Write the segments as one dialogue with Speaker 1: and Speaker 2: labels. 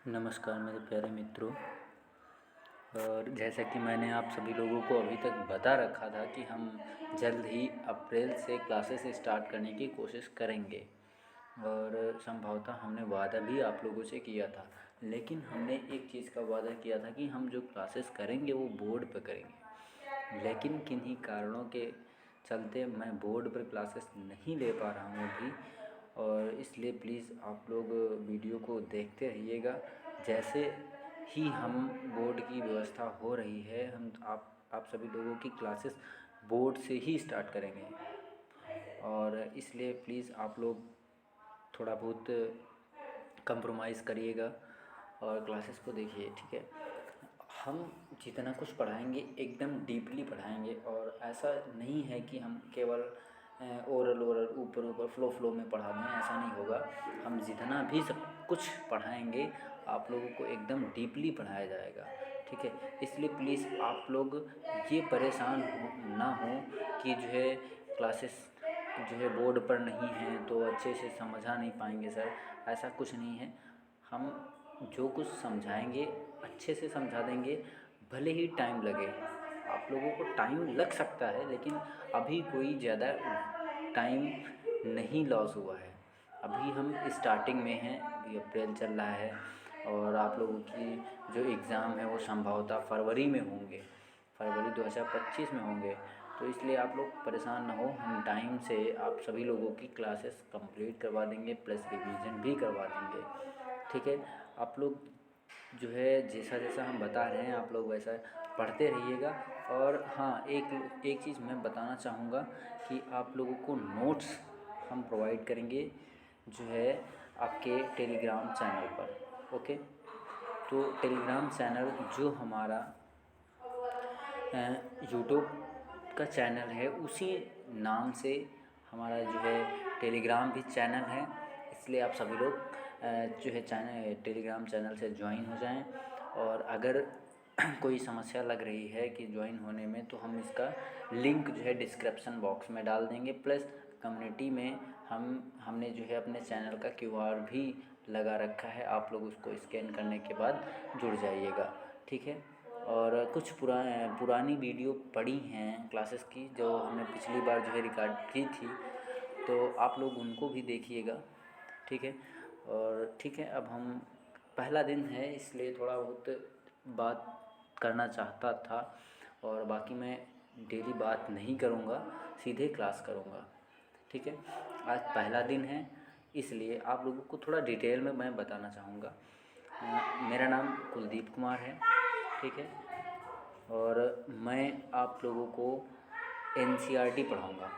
Speaker 1: नमस्कार मेरे प्यारे मित्रों। और जैसा कि मैंने आप सभी लोगों को अभी तक बता रखा था कि हम जल्द ही अप्रैल से क्लासेस स्टार्ट करने की कोशिश करेंगे और संभवतः हमने वादा भी आप लोगों से किया था। लेकिन हमने एक चीज़ का वादा किया था कि हम जो क्लासेस करेंगे वो बोर्ड पर करेंगे, लेकिन किन्हीं कारणों के चलते मैं बोर्ड पर क्लासेस नहीं ले पा रहा हूँ अभी। और इसलिए प्लीज़ आप लोग वीडियो को देखते रहिएगा। जैसे ही हम बोर्ड की व्यवस्था हो रही है, हम आप सभी लोगों की क्लासेस बोर्ड से ही स्टार्ट करेंगे। और इसलिए प्लीज़ आप लोग थोड़ा बहुत कंप्रोमाइज़ करिएगा और क्लासेस को देखिए, ठीक है। हम जितना कुछ पढ़ाएंगे एकदम डीपली पढ़ाएंगे, और ऐसा नहीं है कि हम केवल ओरल ओरल ऊपर ऊपर फ्लो में पढ़ा दें, ऐसा नहीं होगा। हम जितना भी सब कुछ पढ़ाएंगे आप लोगों को एकदम डीपली पढ़ाया जाएगा, ठीक है। इसलिए प्लीज़ आप लोग ये परेशान ना हो कि जो है क्लासेस जो है बोर्ड पर नहीं हैं तो अच्छे से समझा नहीं पाएंगे सर, ऐसा कुछ नहीं है। हम जो कुछ समझाएंगे अच्छे से समझा देंगे, भले ही टाइम लगे। आप लोगों को टाइम लग सकता है, लेकिन अभी कोई ज़्यादा टाइम नहीं लॉस हुआ है। अभी हम स्टार्टिंग में हैं, अभी अप्रैल चल रहा है और आप लोगों की जो एग्ज़ाम है वो संभवतः फरवरी में होंगे, फरवरी 2025 में होंगे। तो इसलिए आप लोग परेशान ना हो, हम टाइम से आप सभी लोगों की क्लासेस कंप्लीट करवा देंगे, प्लस रिवीजन भी करवा देंगे, ठीक है। आप लोग जो है जैसा जैसा हम बता रहे हैं आप लोग वैसा पढ़ते रहिएगा। और हाँ, एक चीज़ मैं बताना चाहूँगा कि आप लोगों को नोट्स हम प्रोवाइड करेंगे जो है आपके टेलीग्राम चैनल पर, ओके। तो टेलीग्राम चैनल जो हमारा यूट्यूब का चैनल है उसी नाम से हमारा जो है टेलीग्राम भी चैनल है। इसलिए आप सभी लोग जो है चैनल टेलीग्राम चैनल से ज्वाइन हो जाएं। और अगर कोई समस्या लग रही है कि ज्वाइन होने में, तो हम इसका लिंक जो है डिस्क्रिप्शन बॉक्स में डाल देंगे, प्लस कम्युनिटी में हमने जो है अपने चैनल का क्यूआर भी लगा रखा है, आप लोग उसको स्कैन करने के बाद जुड़ जाइएगा, ठीक है। और कुछ पुरानी वीडियो पड़ी हैं क्लासेस की जो हमने पिछली बार जो है रिकॉर्ड की थी, तो आप लोग उनको भी देखिएगा, ठीक है। और ठीक है, अब हम पहला दिन है इसलिए थोड़ा बहुत बात करना चाहता था, और बाकी मैं डेली बात नहीं करूँगा, सीधे क्लास करूँगा, ठीक है। आज पहला दिन है इसलिए आप लोगों को थोड़ा डिटेल में मैं बताना चाहूँगा। मेरा नाम कुलदीप कुमार है, ठीक है। और मैं आप लोगों को एनसीईआरटी पढ़ाऊँगा,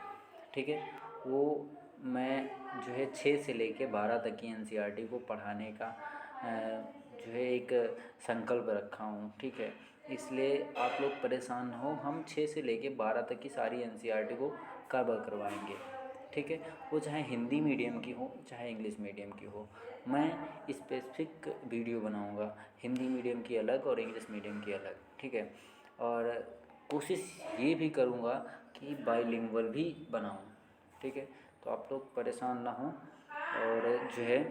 Speaker 1: ठीक है। वो मैं जो है 6 से लेके 12 तक की एनसीईआरटी को पढ़ाने का जो है एक संकल्प रखा हूँ, ठीक है। इसलिए आप लोग परेशान ना हो, हम 6 से लेके 12 तक की सारी एनसीईआरटी को कवर करवाएंगे, ठीक है। वो चाहे हिंदी मीडियम की हो चाहे इंग्लिश मीडियम की हो। मैं स्पेसिफिक वीडियो बनाऊंगा, हिंदी मीडियम की अलग और इंग्लिश मीडियम की अलग, ठीक है। और कोशिश ये भी करूंगा कि बाइलिंगुअल भी बनाऊं, ठीक है। तो आप लोग परेशान ना हों और जो है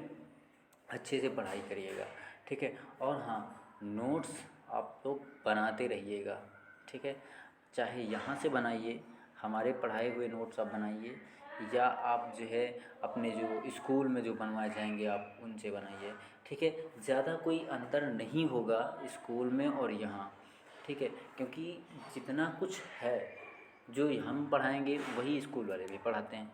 Speaker 1: अच्छे से पढ़ाई करिएगा, ठीक है। और हाँ, नोट्स आप लोग बनाते रहिएगा, ठीक है। चाहे यहाँ से बनाइए, हमारे पढ़ाए हुए नोट्स आप बनाइए, या आप जो है अपने जो स्कूल में जो बनवाए जाएंगे आप उनसे बनाइए, ठीक है। ज़्यादा कोई अंतर नहीं होगा स्कूल में और यहाँ, ठीक है। क्योंकि जितना कुछ है जो हम पढ़ाएंगे वही स्कूल वाले भी पढ़ाते हैं,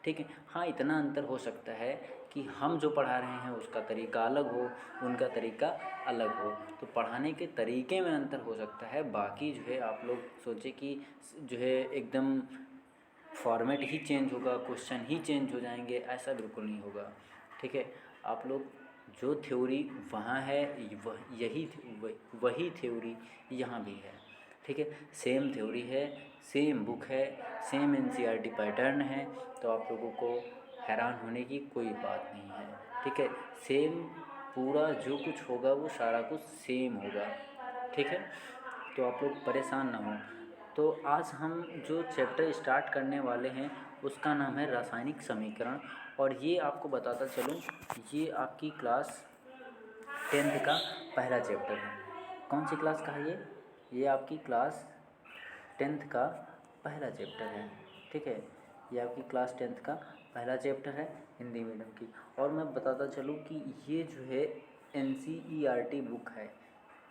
Speaker 1: ठीक है। हाँ, इतना अंतर हो सकता है कि हम जो पढ़ा रहे हैं उसका तरीका अलग हो, उनका तरीका अलग हो, तो पढ़ाने के तरीके में अंतर हो सकता है। बाकी जो है आप लोग सोचे कि जो है एकदम फॉर्मेट ही चेंज होगा, क्वेश्चन ही चेंज हो जाएंगे, ऐसा बिल्कुल नहीं होगा, ठीक है। आप लोग जो थ्योरी वहाँ है वही थ्योरी यहाँ भी है, ठीक है। सेम थ्योरी है, सेम बुक है, सेम एनसीईआरटी पैटर्न है, तो आप लोगों को हैरान होने की कोई बात नहीं है, ठीक है। सेम पूरा जो कुछ होगा वो सारा कुछ सेम होगा, ठीक है। तो आप लोग परेशान ना हो। तो आज हम जो चैप्टर स्टार्ट करने वाले हैं उसका नाम है रासायनिक समीकरण। और ये आपको बताता चलूँ, ये आपकी क्लास 10th का पहला चैप्टर है। कौन सी क्लास का है ये आपकी क्लास 10th का पहला चैप्टर है। ठीक है, ये आपकी क्लास 10th का पहला चैप्टर है हिंदी मीडियम की। और मैं बताता चलूँ कि ये जो है NCERT बुक है,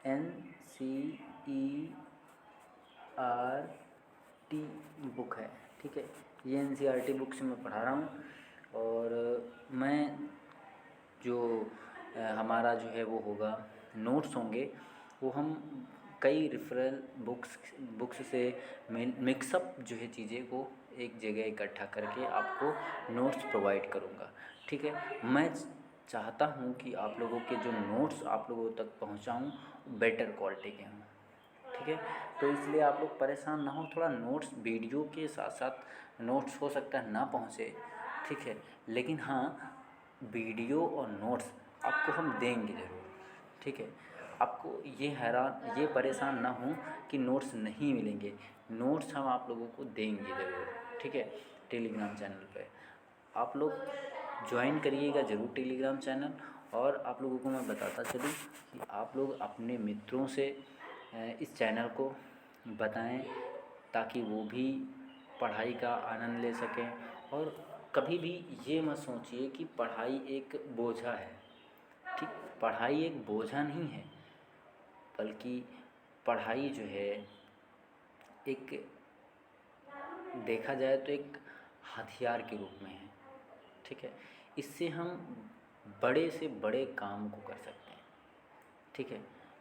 Speaker 1: NCERT बुक है। ठीक है, ये NCERT बुक से मैं पढ़ा रहा हूँ। और मैं जो हमारा जो है वो होगा नोट्स होंगे, वो हम कई रेफरल बुक्स से मिक्सअप जो है चीज़ें को एक जगह इकट्ठा करके आपको नोट्स प्रोवाइड करूँगा। ठीक है, मैं चाहता हूँ कि आप लोगों के जो नोट्स आप लोगों तक पहुँचाऊँ बेटर क्वालिटी के हों। ठीक है, तो इसलिए आप लोग परेशान ना हो, थोड़ा नोट्स वीडियो के साथ साथ नोट्स हो सकता है ना पहुँचे। ठीक है, लेकिन हाँ वीडियो और नोट्स आपको हम देंगे ज़रूर। ठीक है, आपको ये परेशान ना हो कि नोट्स नहीं मिलेंगे, नोट्स हम आप लोगों को देंगे ज़रूर। ठीक है, टेलीग्राम चैनल पे आप लोग ज्वाइन करिएगा ज़रूर टेलीग्राम चैनल। और आप लोगों को मैं बताता चलूँ कि आप लोग अपने मित्रों से इस चैनल को बताएं ताकि वो भी पढ़ाई का आनंद ले सकें। और कभी भी ये मत सोचिए कि पढ़ाई एक बोझा है। ठीक, पढ़ाई एक बोझा नहीं है, बल्कि पढ़ाई जो है एक देखा जाए तो एक हथियार के रूप में है। ठीक है, इससे हम बड़े से बड़े काम को कर सकते हैं। ठीक है,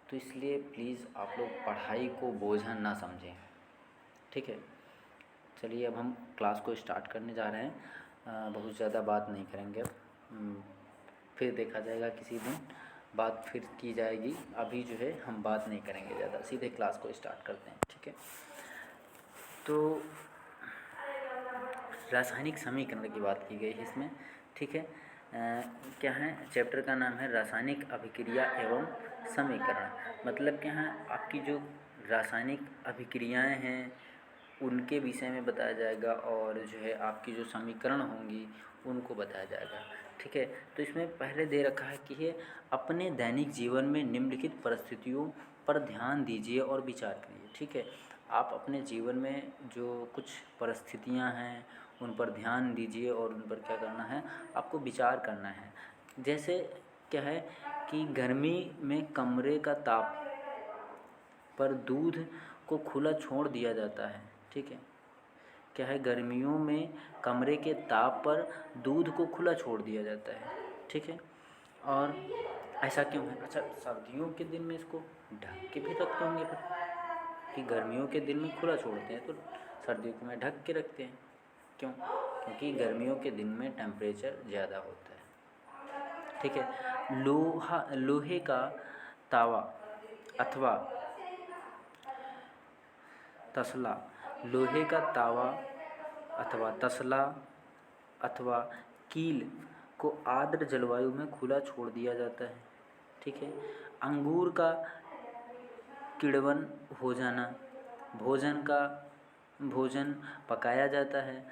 Speaker 1: तो इसलिए प्लीज़ आप लोग पढ़ाई को बोझा ना समझें। ठीक है, चलिए अब हम क्लास को स्टार्ट करने जा रहे हैं। बहुत ज़्यादा बात नहीं करेंगे अब, फिर देखा जाएगा किसी दिन, बात फिर की जाएगी। अभी जो है हम बात नहीं करेंगे ज़्यादा, सीधे क्लास को स्टार्ट करते हैं। ठीक है, तो रासायनिक समीकरण की बात की गई है इसमें। ठीक है, क्या है, चैप्टर का नाम है रासायनिक अभिक्रिया एवं समीकरण। मतलब क्या है, आपकी जो रासायनिक अभिक्रियाएं हैं उनके विषय में बताया जाएगा, और जो है आपकी जो समीकरण होंगी उनको बताया जाएगा। ठीक है, तो इसमें पहले दे रखा है कि ये अपने दैनिक जीवन में निम्नलिखित परिस्थितियों पर ध्यान दीजिए और विचार करिए। ठीक है, आप अपने जीवन में जो कुछ परिस्थितियां हैं उन पर ध्यान दीजिए और उन पर क्या करना है, आपको विचार करना है। जैसे क्या है कि गर्मी में कमरे का ताप पर दूध को खुला छोड़ दिया जाता है। ठीक है, क्या है, गर्मियों में कमरे के ताप पर दूध को खुला छोड़ दिया जाता है। ठीक है, और ऐसा क्यों है? अच्छा, सर्दियों के दिन में इसको ढक के भी रखते होंगे फिर, कि गर्मियों के दिन में खुला छोड़ते हैं तो सर्दियों में ढक के रखते हैं। क्यों? क्योंकि गर्मियों के दिन में टेम्परेचर ज़्यादा होता है। ठीक है, लोहे का तावा अथवा तसला, लोहे का तावा अथवा तसला अथवा कील को आर्द्र जलवायु में खुला छोड़ दिया जाता है। ठीक है, अंगूर का किण्वन हो जाना, भोजन पकाया जाता है,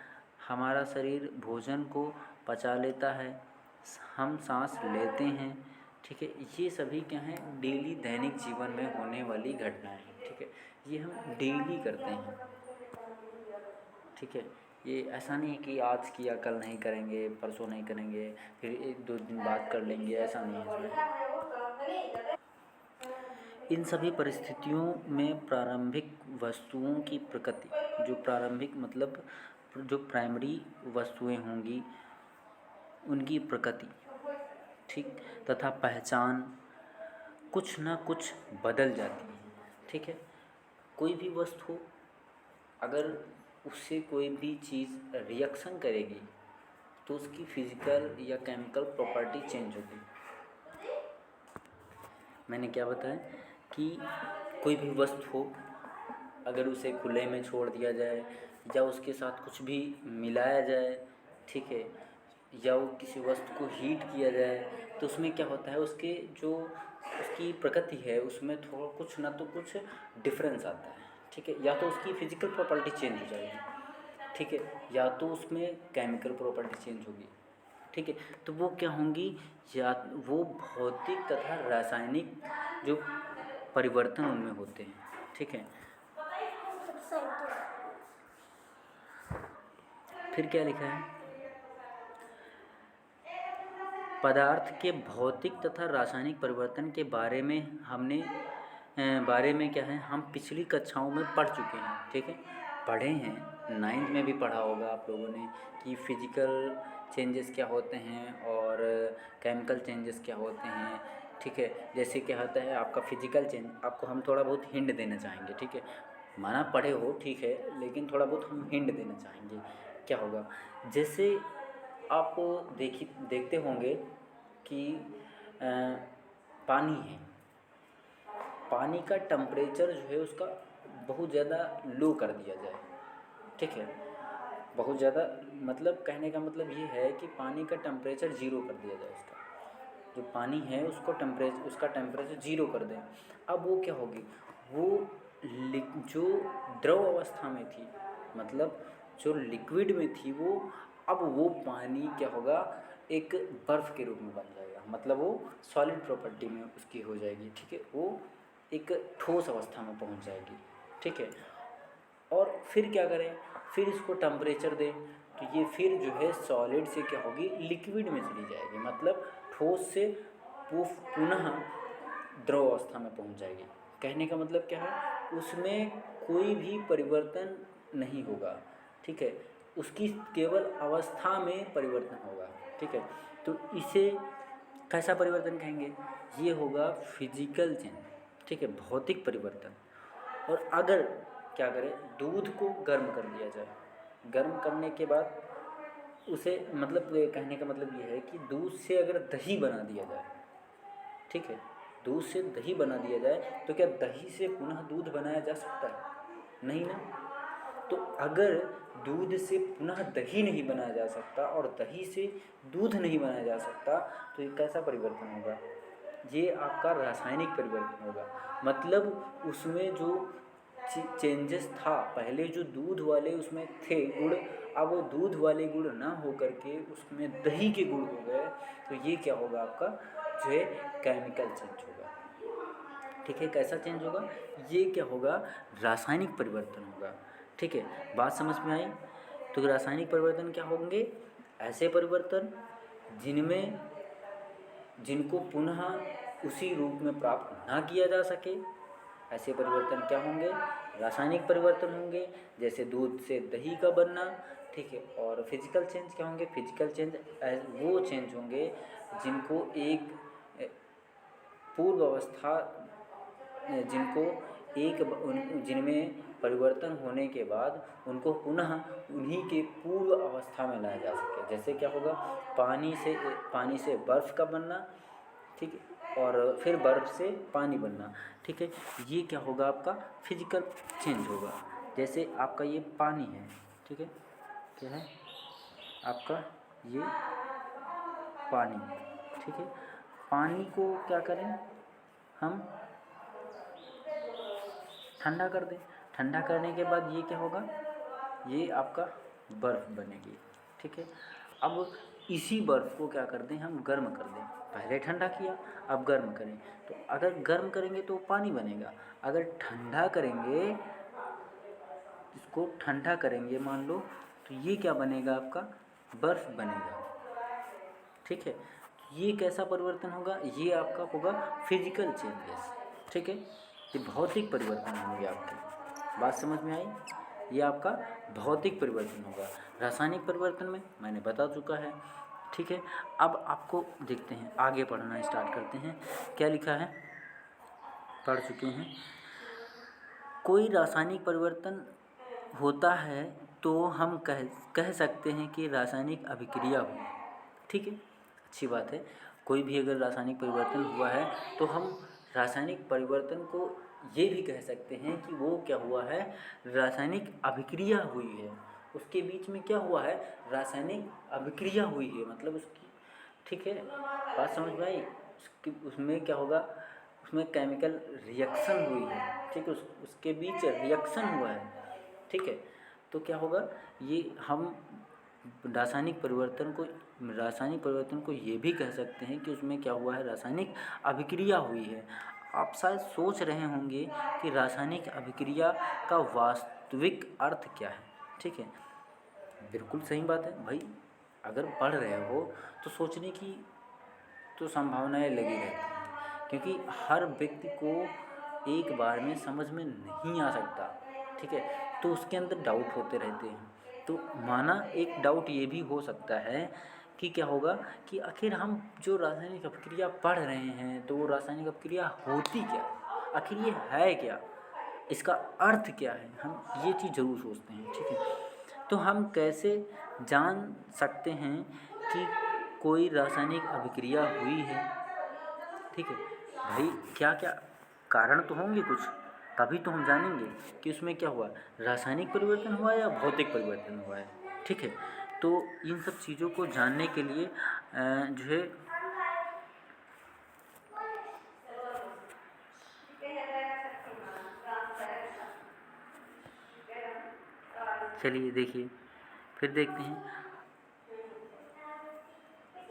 Speaker 1: हमारा शरीर भोजन को पचा लेता है, हम सांस लेते हैं। ठीक है, ये सभी क्या हैं, डेली दैनिक जीवन में होने वाली घटनाएं हैं। ठीक है, ये हम डेली करते हैं। ठीक है, ये ऐसा नहीं है कि आज किया कल नहीं करेंगे, परसों नहीं करेंगे, फिर 1-2 दिन बाद कर लेंगे, ऐसा नहीं है इसमें। इन सभी परिस्थितियों में प्रारंभिक वस्तुओं की प्रकृति, जो प्रारंभिक मतलब जो प्राइमरी वस्तुएं होंगी उनकी प्रकृति, ठीक, तथा पहचान कुछ ना कुछ बदल जाती है। ठीक है, कोई भी वस्तु हो, अगर उससे कोई भी चीज़ रिएक्शन करेगी तो उसकी फिजिकल या केमिकल प्रॉपर्टी चेंज होगी। मैंने क्या बताया कि कोई भी वस्तु हो, अगर उसे खुले में छोड़ दिया जाए या उसके साथ कुछ भी मिलाया जाए, ठीक है, या वो किसी वस्तु को हीट किया जाए तो उसमें क्या होता है, उसके जो उसकी प्रकृति है उसमें थोड़ा कुछ ना तो कुछ डिफरेंस आता है। ठीक है, या तो उसकी फिजिकल प्रॉपर्टी चेंज हो जाएगी, ठीक है, या तो उसमें केमिकल प्रॉपर्टी चेंज होगी। ठीक है। तो वो क्या होंगी, या वो भौतिक तथा रासायनिक जो परिवर्तन उनमें होते हैं, ठीक है। फिर क्या लिखा है, पदार्थ के भौतिक तथा रासायनिक परिवर्तन के बारे में क्या है, हम पिछली कक्षाओं में पढ़ चुके हैं, ठीक है, पढ़े हैं। 9th में भी पढ़ा होगा आप लोगों ने कि फिजिकल चेंजेस क्या होते हैं और केमिकल चेंजेस क्या होते हैं, ठीक है। जैसे क्या होता है आपका फिजिकल चेंज, आपको हम थोड़ा बहुत हिंट देना चाहेंगे, ठीक है। माना पढ़े हो, ठीक है, लेकिन थोड़ा बहुत हम हिंट देना चाहेंगे। क्या होगा, जैसे आप देखते होंगे कि पानी है, पानी का टेम्परेचर जो है उसका बहुत ज़्यादा लो कर दिया जाए, ठीक है। बहुत ज़्यादा मतलब कहने का मतलब ये है कि पानी का टेम्परेचर ज़ीरो कर दिया जाए, उसका जो पानी है उसका टेम्परेचर ज़ीरो कर दें। अब वो क्या होगी, वो जो द्रव अवस्था में थी, मतलब जो लिक्विड में थी, वो अब वो पानी क्या होगा, एक बर्फ़ के रूप में बन जाएगा, मतलब वो सॉलिड प्रॉपर्टी में उसकी हो जाएगी, ठीक है। वो एक ठोस अवस्था में पहुंच जाएगी, ठीक है। और फिर क्या करें, फिर इसको टेम्परेचर दें तो ये फिर जो है सॉलिड से क्या होगी, लिक्विड में चली जाएगी, मतलब ठोस से वो पुनः द्रव अवस्था में पहुंच जाएगी। कहने का मतलब क्या है, उसमें कोई भी परिवर्तन नहीं होगा, ठीक है, उसकी केवल अवस्था में परिवर्तन होगा, ठीक है। तो इसे कैसा परिवर्तन कहेंगे, ये होगा फिजिकल चेंज, ठीक है, भौतिक परिवर्तन। और अगर क्या करें, दूध को गर्म कर दिया जाए, गर्म करने के बाद उसे मतलब कहने का मतलब ये है कि दूध से अगर दही बना दिया जाए, ठीक है, दूध से दही बना दिया जाए तो क्या दही से पुनः दूध बनाया जा सकता है, नहीं ना। तो अगर दूध से पुनः दही नहीं बनाया जा सकता और दही से दूध नहीं बनाया जा सकता, तो ये कैसा परिवर्तन होगा, ये आपका रासायनिक परिवर्तन होगा। मतलब उसमें जो चेंजेस था, पहले जो दूध वाले उसमें थे गुण, अब वो दूध वाले गुण ना हो करके उसमें दही के गुण हो गए, तो ये क्या होगा, आपका जो है केमिकल चेंज होगा, ठीक है। कैसा चेंज होगा, ये क्या होगा, रासायनिक परिवर्तन होगा, ठीक है। बात समझ में आई। तो रासायनिक परिवर्तन क्या होंगे, ऐसे परिवर्तन जिनको पुनः उसी रूप में प्राप्त ना किया जा सके, ऐसे परिवर्तन क्या होंगे, रासायनिक परिवर्तन होंगे, जैसे दूध से दही का बनना, ठीक है। और फिजिकल चेंज क्या होंगे, फिजिकल चेंज वो चेंज होंगे जिनको एक पूर्व अवस्था जिनमें परिवर्तन होने के बाद उनको पुनः उन्हीं के पूर्व अवस्था में लाया जा सके। जैसे क्या होगा, पानी से बर्फ़ का बनना, ठीक है, और फिर बर्फ़ से पानी बनना, ठीक है। ये क्या होगा, आपका फिजिकल चेंज होगा। जैसे आपका ये पानी है, ठीक है, क्या है आपका ये पानी, ठीक है। पानी को क्या करें हम, ठंडा कर दें। ठंडा करने के बाद ये क्या होगा, ये आपका बर्फ़ बनेगी, ठीक है। अब इसी बर्फ़ को क्या कर दें, हम गर्म कर दें। पहले ठंडा किया, अब गर्म करें, तो अगर गर्म करेंगे तो पानी बनेगा। अगर ठंडा करेंगे, इसको ठंडा करेंगे मान लो, तो ये क्या बनेगा, आपका बर्फ़ बनेगा, ठीक है। ये कैसा परिवर्तन होगा, ये आपका होगा फिजिकल चेंजेस, ठीक है। ये भौतिक परिवर्तन होंगे आपके। बात समझ में आई, ये आपका भौतिक परिवर्तन होगा। रासायनिक परिवर्तन में मैंने बता चुका है, ठीक है। अब आपको देखते हैं, आगे पढ़ना स्टार्ट करते हैं। क्या लिखा है, पढ़ चुके हैं। कोई रासायनिक परिवर्तन होता है तो हम कह सकते हैं कि रासायनिक अभिक्रिया हुई, ठीक है, अच्छी बात है। कोई भी अगर रासायनिक परिवर्तन हुआ है तो हम रासायनिक परिवर्तन को ये भी कह सकते हैं कि वो क्या हुआ है, रासायनिक अभिक्रिया हुई है। उसके बीच में क्या हुआ है, रासायनिक अभिक्रिया हुई है, मतलब उसकी, ठीक है, बात समझ में आई। उसमें क्या होगा, उसमें केमिकल रिएक्शन हुई है, ठीक है, उसके बीच रिएक्शन हुआ है, ठीक है। तो क्या होगा, ये हम रासायनिक परिवर्तन को ये भी कह सकते हैं कि उसमें क्या हुआ है, रासायनिक अभिक्रिया हुई है। आप शायद सोच रहे होंगे कि रासायनिक अभिक्रिया का वास्तविक अर्थ क्या है, ठीक है। बिल्कुल सही बात है भाई, अगर पढ़ रहे हो तो सोचने की तो संभावनाएं लगी रहती हैं, क्योंकि हर व्यक्ति को एक बार में समझ में नहीं आ सकता, ठीक है। तो उसके अंदर डाउट होते रहते हैं। तो माना एक डाउट ये भी हो सकता है कि क्या होगा कि आखिर हम जो रासायनिक अपक्रिया पढ़ रहे हैं तो वो रासायनिक अपक्रिया होती क्या है, आखिर ये है क्या, इसका अर्थ क्या है, हम ये चीज़ ज़रूर सोचते हैं, ठीक है। तो हम कैसे जान सकते हैं कि कोई रासायनिक अभिक्रिया हुई है, ठीक है भाई। क्या क्या कारण तो होंगे कुछ, तभी तो हम जानेंगे कि उसमें क्या हुआ, रासायनिक परिवर्तन हुआ या भौतिक परिवर्तन हुआ है, ठीक है। तो इन सब चीज़ों को जानने के लिए जो है चलिए देखिए, फिर देखते हैं।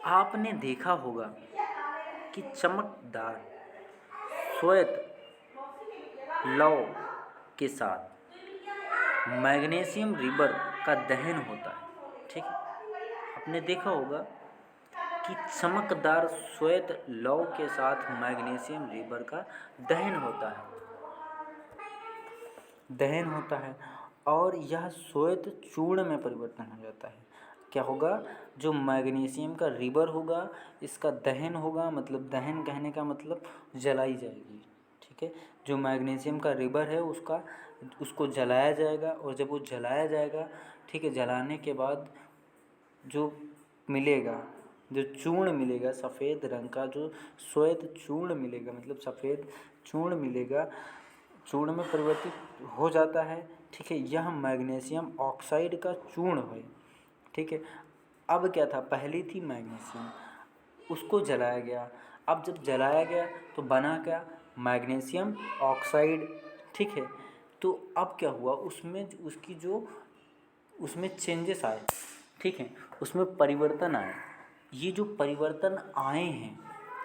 Speaker 1: आपने देखा होगा कि चमकदार श्वेत लौ के साथ मैग्नीशियम रिबर का दहन होता है, ठीक है। आपने देखा होगा कि चमकदार श्वेत लौ के साथ मैग्नीशियम रिबर का दहन होता है, और यह श्वेत चूर्ण में परिवर्तन हो जाता है। क्या होगा, जो मैग्नीशियम का रिबर होगा इसका दहन होगा, मतलब दहन कहने का मतलब जलाई जाएगी, ठीक है। जो मैग्नीशियम का रिबर है उसको जलाया जाएगा, और जब वो जलाया जाएगा, ठीक है, जलाने के बाद जो मिलेगा, जो चूर्ण मिलेगा सफ़ेद रंग का, जो श्वेत चूर्ण मिलेगा, मतलब सफ़ेद चूर्ण मिलेगा, चूर्ण में परिवर्तित हो जाता है, ठीक है। यह मैग्नीशियम ऑक्साइड का चूर्ण है, ठीक है। अब क्या था, पहली थी मैग्नीशियम, उसको जलाया गया। अब जब जलाया गया तो बना क्या, मैग्नीशियम ऑक्साइड, ठीक है। तो अब क्या हुआ, उसमें चेंजेस आए, ठीक है, उसमें परिवर्तन आए। ये जो परिवर्तन आए हैं,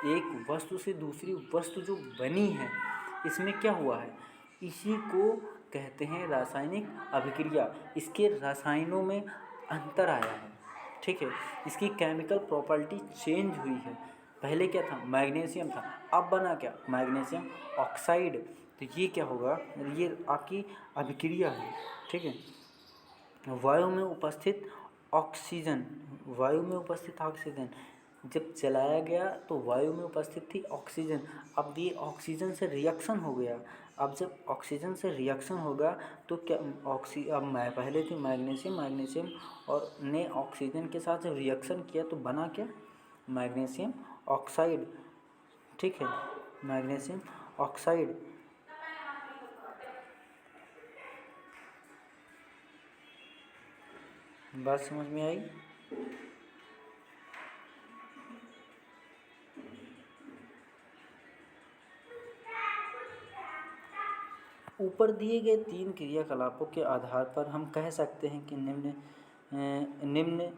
Speaker 1: एक वस्तु से दूसरी वस्तु जो बनी है, इसमें क्या हुआ है, इसी को कहते हैं रासायनिक अभिक्रिया। इसके रसायनों में अंतर आया है, ठीक है, इसकी केमिकल प्रॉपर्टी चेंज हुई है। पहले क्या था, मैग्नीशियम था, अब बना क्या, मैग्नीशियम ऑक्साइड। तो ये क्या होगा, ये आपकी अभिक्रिया है, ठीक है। वायु में उपस्थित ऑक्सीजन जब जलाया गया तो वायु में उपस्थित थी ऑक्सीजन, अब ये ऑक्सीजन से रिएक्शन हो गया। अब जब ऑक्सीजन से रिएक्शन होगा तो क्या, पहले थी मैग्नीशियम और ने ऑक्सीजन के साथ जब रिएक्शन किया तो बना क्या, मैग्नीशियम ऑक्साइड, ठीक है, मैग्नीशियम ऑक्साइड। बात समझ में आई। ऊपर दिए गए 3 क्रियाकलापों के आधार पर हम कह सकते हैं कि निम्न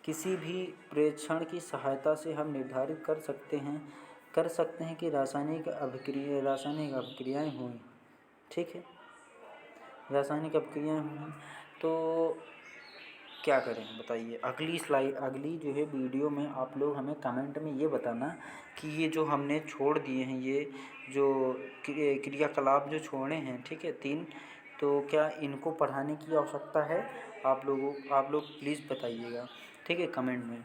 Speaker 1: किसी भी प्रेक्षण की सहायता से हम निर्धारित कर सकते हैं कि रासायनिक अभिक्रियाएं हुई, ठीक है, रासायनिक अभिक्रियाएं हुई। तो क्या करें बताइए, अगली जो है वीडियो में आप लोग हमें कमेंट में ये बताना कि ये जो हमने छोड़ दिए हैं, ये जो क्रियाकलाप जो छोड़े हैं, ठीक है, 3, तो क्या इनको पढ़ाने की आवश्यकता है, आप लोग प्लीज़ बताइएगा, ठीक है। कमेंट में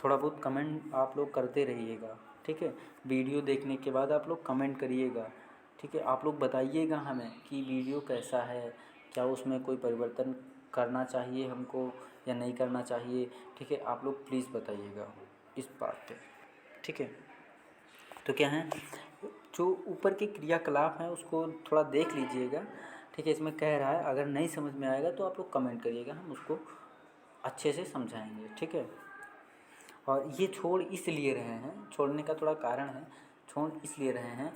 Speaker 1: थोड़ा बहुत कमेंट आप लोग करते रहिएगा, ठीक है। वीडियो देखने के बाद आप लोग कमेंट करिएगा, ठीक है। आप लोग बताइएगा हमें कि वीडियो कैसा है, क्या उसमें कोई परिवर्तन करना चाहिए हमको या नहीं करना चाहिए, ठीक है। आप लोग प्लीज़ बताइएगा इस बात पे, ठीक है। तो क्या है, जो ऊपर के क्रियाकलाप हैं उसको थोड़ा देख लीजिएगा, ठीक है। इसमें कह रहा है, अगर नहीं समझ में आएगा तो आप लोग कमेंट करिएगा, हम उसको अच्छे से समझाएंगे, ठीक है। और ये छोड़ने का थोड़ा कारण है, छोड़ इसलिए रहे हैं,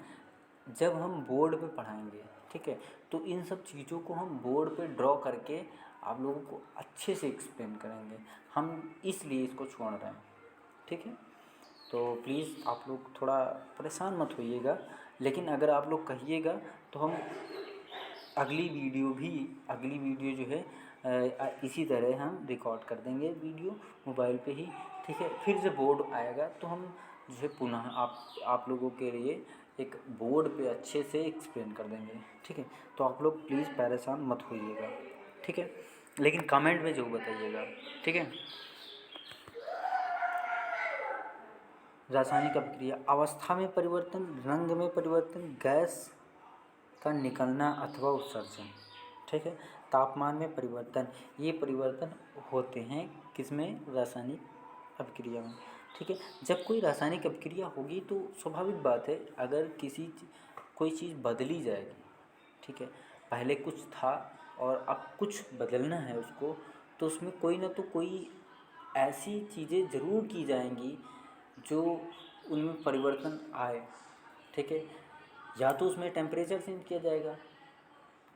Speaker 1: जब हम बोर्ड पे पढ़ाएंगे, ठीक है, तो इन सब चीज़ों को हम बोर्ड पे ड्रॉ करके आप लोगों को अच्छे से एक्सप्लेन करेंगे, हम इसलिए इसको छोड़ रहे हैं। ठीक है, तो प्लीज़ आप लोग थोड़ा परेशान मत होइएगा, लेकिन अगर आप लोग कहिएगा तो हम अगली वीडियो जो है इसी तरह हम रिकॉर्ड कर देंगे वीडियो मोबाइल पे ही। ठीक है, फिर जब बोर्ड आएगा तो हम जो है पुनः आप लोगों के लिए एक बोर्ड पे अच्छे से एक्सप्लेन कर देंगे। ठीक है, तो आप लोग प्लीज़ परेशान मत होइएगा। ठीक है, लेकिन कमेंट में ज़रूर बताइएगा। ठीक है, रासायनिक अभिक्रिया, अवस्था में परिवर्तन, रंग में परिवर्तन, गैस का निकलना अथवा उत्सर्जन। ठीक है, तापमान में परिवर्तन, ये परिवर्तन होते हैं किसमें? रासायनिक अभिक्रिया में। ठीक है, जब कोई रासायनिक अभिक्रिया होगी तो स्वाभाविक बात है, अगर कोई चीज़ बदली जाएगी। ठीक है, पहले कुछ था और अब कुछ बदलना है उसको, तो उसमें कोई ना तो कोई ऐसी चीज़ें ज़रूर की जाएंगी जो उनमें परिवर्तन आए। ठीक है, या तो उसमें टेम्परेचर चेंज किया जाएगा।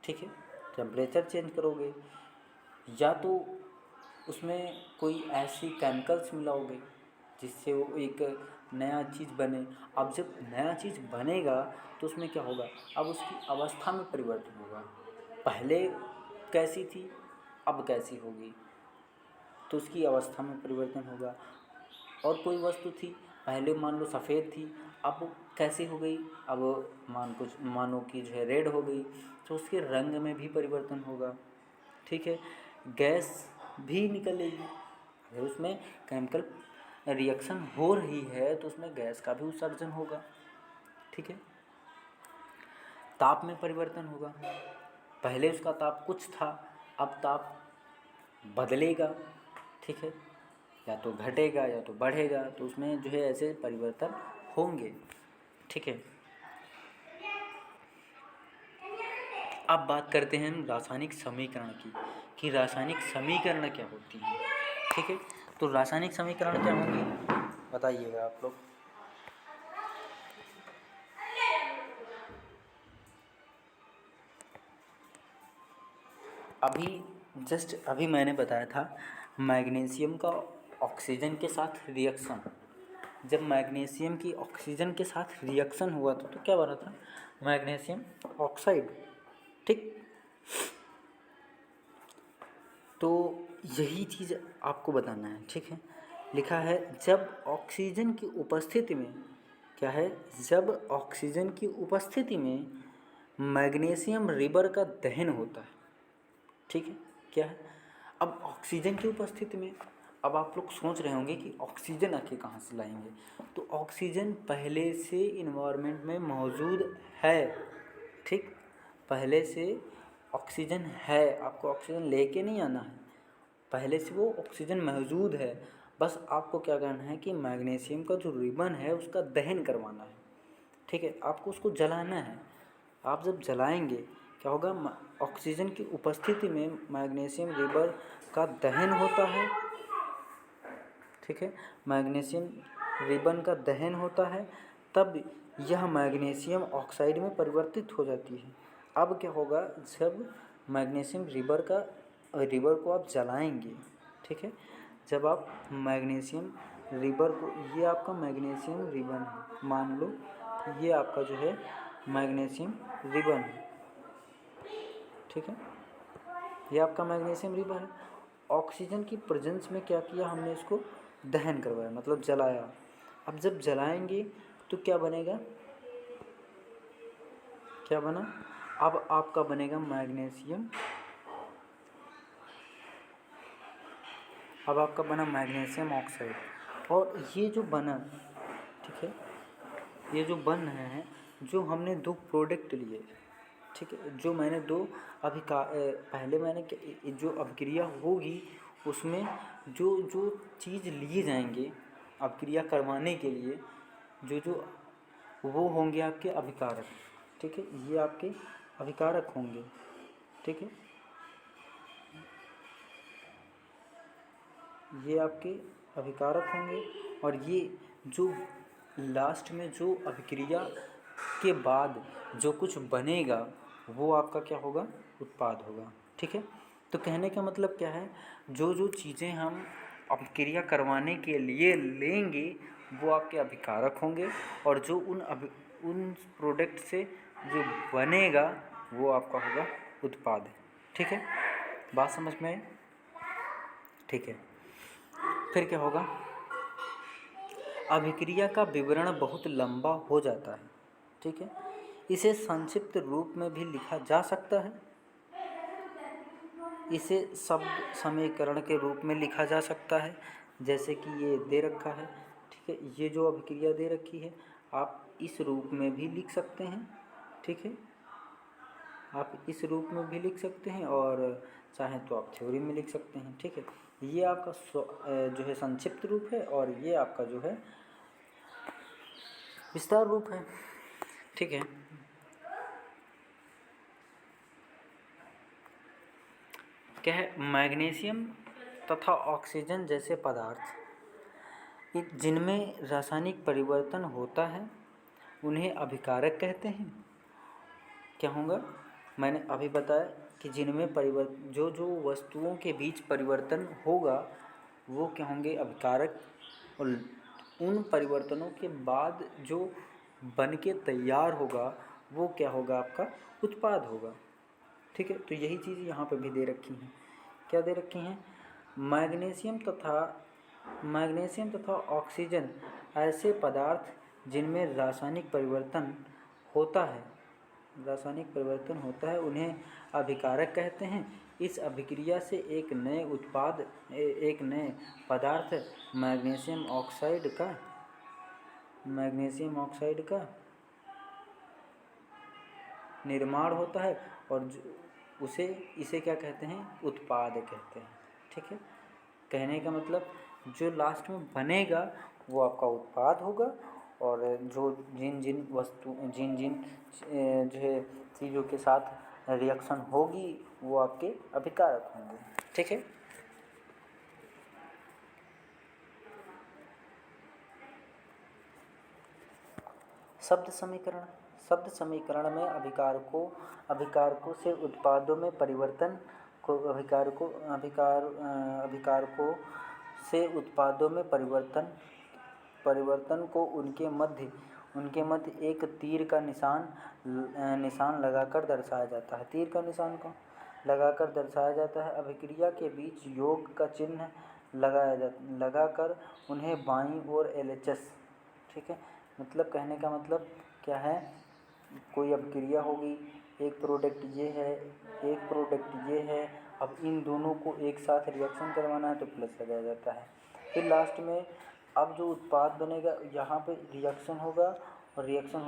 Speaker 1: ठीक है, टेम्परेचर चेंज करोगे, या तो उसमें कोई ऐसी केमिकल्स मिलाओगे जिससे वो एक नया चीज़ बने। अब जब नया चीज़ बनेगा तो उसमें क्या होगा? अब उसकी अवस्था में परिवर्तन होगा, पहले कैसी थी अब कैसी होगी, तो उसकी अवस्था में परिवर्तन होगा। और कोई वस्तु थी, पहले मान लो सफ़ेद थी, अब कैसी हो गई? अब मानो कि जो है रेड हो गई, तो उसके रंग में भी परिवर्तन होगा। ठीक है, गैस भी निकलेगी, अगर उसमें केमिकल रिएक्शन हो रही है तो उसमें गैस का भी उत्सर्जन होगा। ठीक है, ताप में परिवर्तन होगा, पहले उसका ताप कुछ था, अब ताप बदलेगा। ठीक है, या तो घटेगा या तो बढ़ेगा, तो उसमें जो है ऐसे परिवर्तन होंगे। ठीक है, अब बात करते हैं रासायनिक समीकरण की, कि रासायनिक समीकरण क्या होती है। ठीक है, तो रासायनिक समीकरण क्या होंगी बताइएगा आप लोग। अभी मैंने बताया था मैग्नीशियम का ऑक्सीजन के साथ रिएक्शन। जब मैग्नीशियम की ऑक्सीजन के साथ रिएक्शन हुआ था तो क्या बना था? Magnesium oxide. ठीक, तो यही चीज़ आपको बताना है। ठीक है, लिखा है जब ऑक्सीजन की उपस्थिति में, क्या है? जब ऑक्सीजन की उपस्थिति में मैग्नीशियम रिबर का दहन होता है। ठीक है, क्या है? अब ऑक्सीजन की उपस्थिति में, अब आप लोग सोच रहे होंगे कि ऑक्सीजन आके कहाँ से लाएंगे, तो ऑक्सीजन पहले से इन्वायरमेंट में मौजूद है। ठीक, पहले से ऑक्सीजन है, आपको ऑक्सीजन लेके नहीं आना है, पहले से वो ऑक्सीजन मौजूद है। बस आपको क्या करना है कि मैग्नीशियम का जो रिबन है उसका दहन करवाना है। ठीक है, आपको उसको जलाना है। आप जब जलाएंगे क्या होगा? ऑक्सीजन की उपस्थिति में मैग्नीशियम रिबर का दहन होता है। ठीक है, मैग्नीशियम रिबन का दहन होता है, तब यह मैग्नीशियम ऑक्साइड में परिवर्तित हो जाती है। अब क्या होगा? जब मैग्नीशियम रिबर को आप जलाएंगे, ठीक है, जब आप मैग्नीशियम रिबर को, ये आपका मैग्नीशियम रिबन है, मान लो ये आपका जो है मैग्नीशियम रिबन है। ठीक है, ये आपका मैग्नीशियम रिबन है। ऑक्सीजन की प्रेजेंस में क्या किया हमने? इसको दहन करवाया, मतलब जलाया। अब जब जलाएंगे तो क्या बनेगा? क्या बना? अब आपका बनेगा मैग्नीशियम, अब आपका बना मैग्नीशियम ऑक्साइड। और ये जो बना, ठीक है, ये जो बन रहे हैं, जो हमने दो प्रोडक्ट लिए, ठीक है, जो मैंने दो पहले मैंने जो अभिक्रिया होगी उसमें जो जो चीज़ लिए जाएंगे अभिक्रिया करवाने के लिए, जो वो होंगे आपके अभिकारक। ठीक है, ये आपके अभिकारक होंगे। ठीक है, ये आपके अभिकारक होंगे। और ये जो लास्ट में जो अभिक्रिया के बाद जो कुछ बनेगा वो आपका क्या होगा? उत्पाद होगा। ठीक है, तो कहने का मतलब क्या है, जो जो चीज़ें हम अभिक्रिया करवाने के लिए लेंगे वो आपके अभिकारक होंगे, और जो उन प्रोडक्ट से जो बनेगा वो आपका होगा उत्पाद। ठीक है, बात समझ में आई? ठीक है, फिर क्या होगा, अभिक्रिया का विवरण बहुत लंबा हो जाता है। ठीक है, इसे संक्षिप्त रूप में भी लिखा जा सकता है, इसे शब्द समीकरण के रूप में लिखा जा सकता है, जैसे कि ये दे रखा है। ठीक है, ये जो अभिक्रिया दे रखी है आप इस रूप में भी लिख सकते हैं। ठीक है, आप इस रूप में भी लिख सकते हैं और चाहें तो आप थ्योरी में लिख सकते हैं। ठीक है, ये आपका जो है संक्षिप्त रूप है और ये आपका जो है विस्तार रूप है। ठीक है, क्या है, मैग्नीशियम तथा ऑक्सीजन जैसे पदार्थ जिनमें रासायनिक परिवर्तन होता है उन्हें अभिकारक कहते हैं। क्या होगा, मैंने अभी बताया कि जिनमें जो जो वस्तुओं के बीच परिवर्तन होगा वो क्या होंगे, अभिकारक, और उन परिवर्तनों के बाद जो बन के तैयार होगा वो क्या होगा, आपका उत्पाद होगा। ठीक है, तो यही चीज़ यहाँ पे भी दे रखी हैं। क्या दे रखी हैं, मैग्नीशियम तथा ऑक्सीजन ऐसे पदार्थ जिनमें रासायनिक परिवर्तन होता है उन्हें अभिकारक कहते हैं। इस अभिक्रिया से एक नए पदार्थ मैग्नीशियम ऑक्साइड का निर्माण होता है और इसे क्या कहते हैं, उत्पाद कहते हैं। ठीक है, कहने का मतलब जो लास्ट में बनेगा वो आपका उत्पाद होगा, और जो जिन जिन जो है चीज़ों के साथ रिएक्शन होगी वो आपके अभिकारक होंगे। ठीक है, शब्द समीकरण में अभिकारकों से उत्पादों में परिवर्तन को अभिकारकों से उत्पादों में परिवर्तन को उनके मध्य एक तीर का निशान लगाकर दर्शाया जाता है। तीर का निशान को लगाकर दर्शाया जाता है। अभिक्रिया के बीच योग का चिन्ह लगाकर उन्हें बाईं ओर LHS। ठीक है, मतलब कहने का मतलब क्या है, कोई अभिक्रिया होगी, एक प्रोडक्ट ये है, अब इन दोनों को एक साथ रिएक्शन करवाना है तो प्लस लगाया जाता है। फिर लास्ट में अब जो उत्पाद बनेगा यहाँ पे रिएक्शन होगा, और रिएक्शन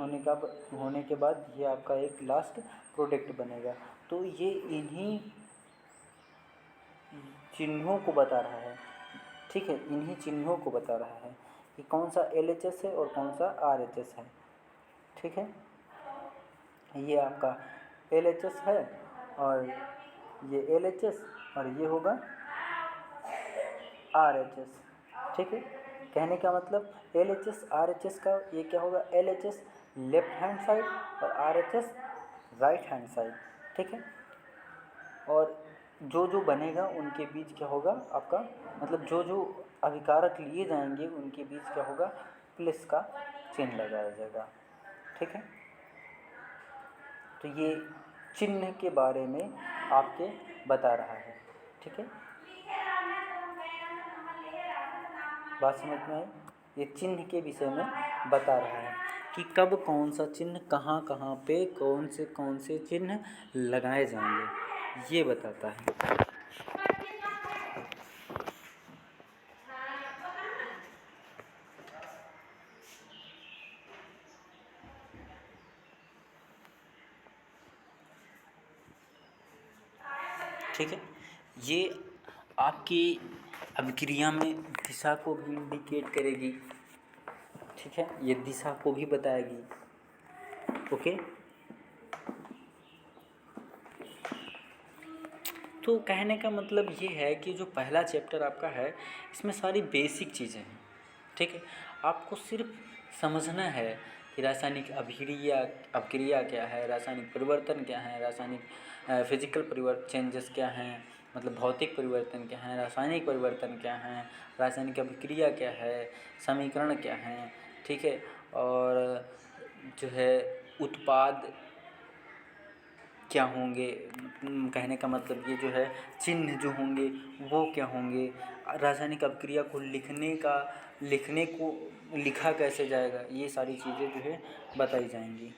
Speaker 1: होने के बाद ये आपका एक लास्ट प्रोडक्ट बनेगा। तो ये इन्हीं चिन्हों को बता रहा है। ठीक है, इन्हीं चिन्हों को बता रहा है कि कौन सा LHS है और कौन सा RHS है। ठीक है, ये आपका LHS है और ये LHS और ये होगा RHS। ठीक है, कहने का मतलब LHS RHS का ये क्या होगा, LHS लेफ्ट हैंड साइड और RHS राइट हैंड साइड। ठीक है, और जो बनेगा उनके बीच क्या होगा आपका, मतलब जो अभिकारक लिए जाएंगे उनके बीच क्या होगा, प्लस का चिन्ह लगाया जाएगा। ठीक है, तो ये चिन्ह के बारे में आपके बता रहा है। ठीक है, बात समझ में आई? ये चिन्ह के विषय में बता रहा है कि कब कौन सा चिन्ह कहाँ कहाँ पे कौन से चिन्ह लगाए जाएंगे, ये बताता है। ठीक है, ये आपकी अभिक्रिया में दिशा को भी इंडिकेट करेगी। ठीक है, ये दिशा को भी बताएगी। ओके, तो कहने का मतलब ये है कि जो पहला चैप्टर आपका है इसमें सारी बेसिक चीज़ें हैं। ठीक है, आपको सिर्फ समझना है कि रासायनिक अभिक्रिया क्या है, रासायनिक परिवर्तन क्या है, रासायनिक फिजिकल चेंजेस क्या हैं, मतलब भौतिक परिवर्तन क्या हैं, रासायनिक परिवर्तन क्या हैं, रासायनिक अभिक्रिया क्या है, समीकरण क्या हैं, ठीक है। और जो है उत्पाद क्या होंगे, कहने का मतलब ये जो है चिन्ह जो होंगे वो क्या होंगे, रासायनिक अभिक्रिया को लिखने को लिखा कैसे जाएगा, ये सारी चीज़ें जो है बताई जाएंगी,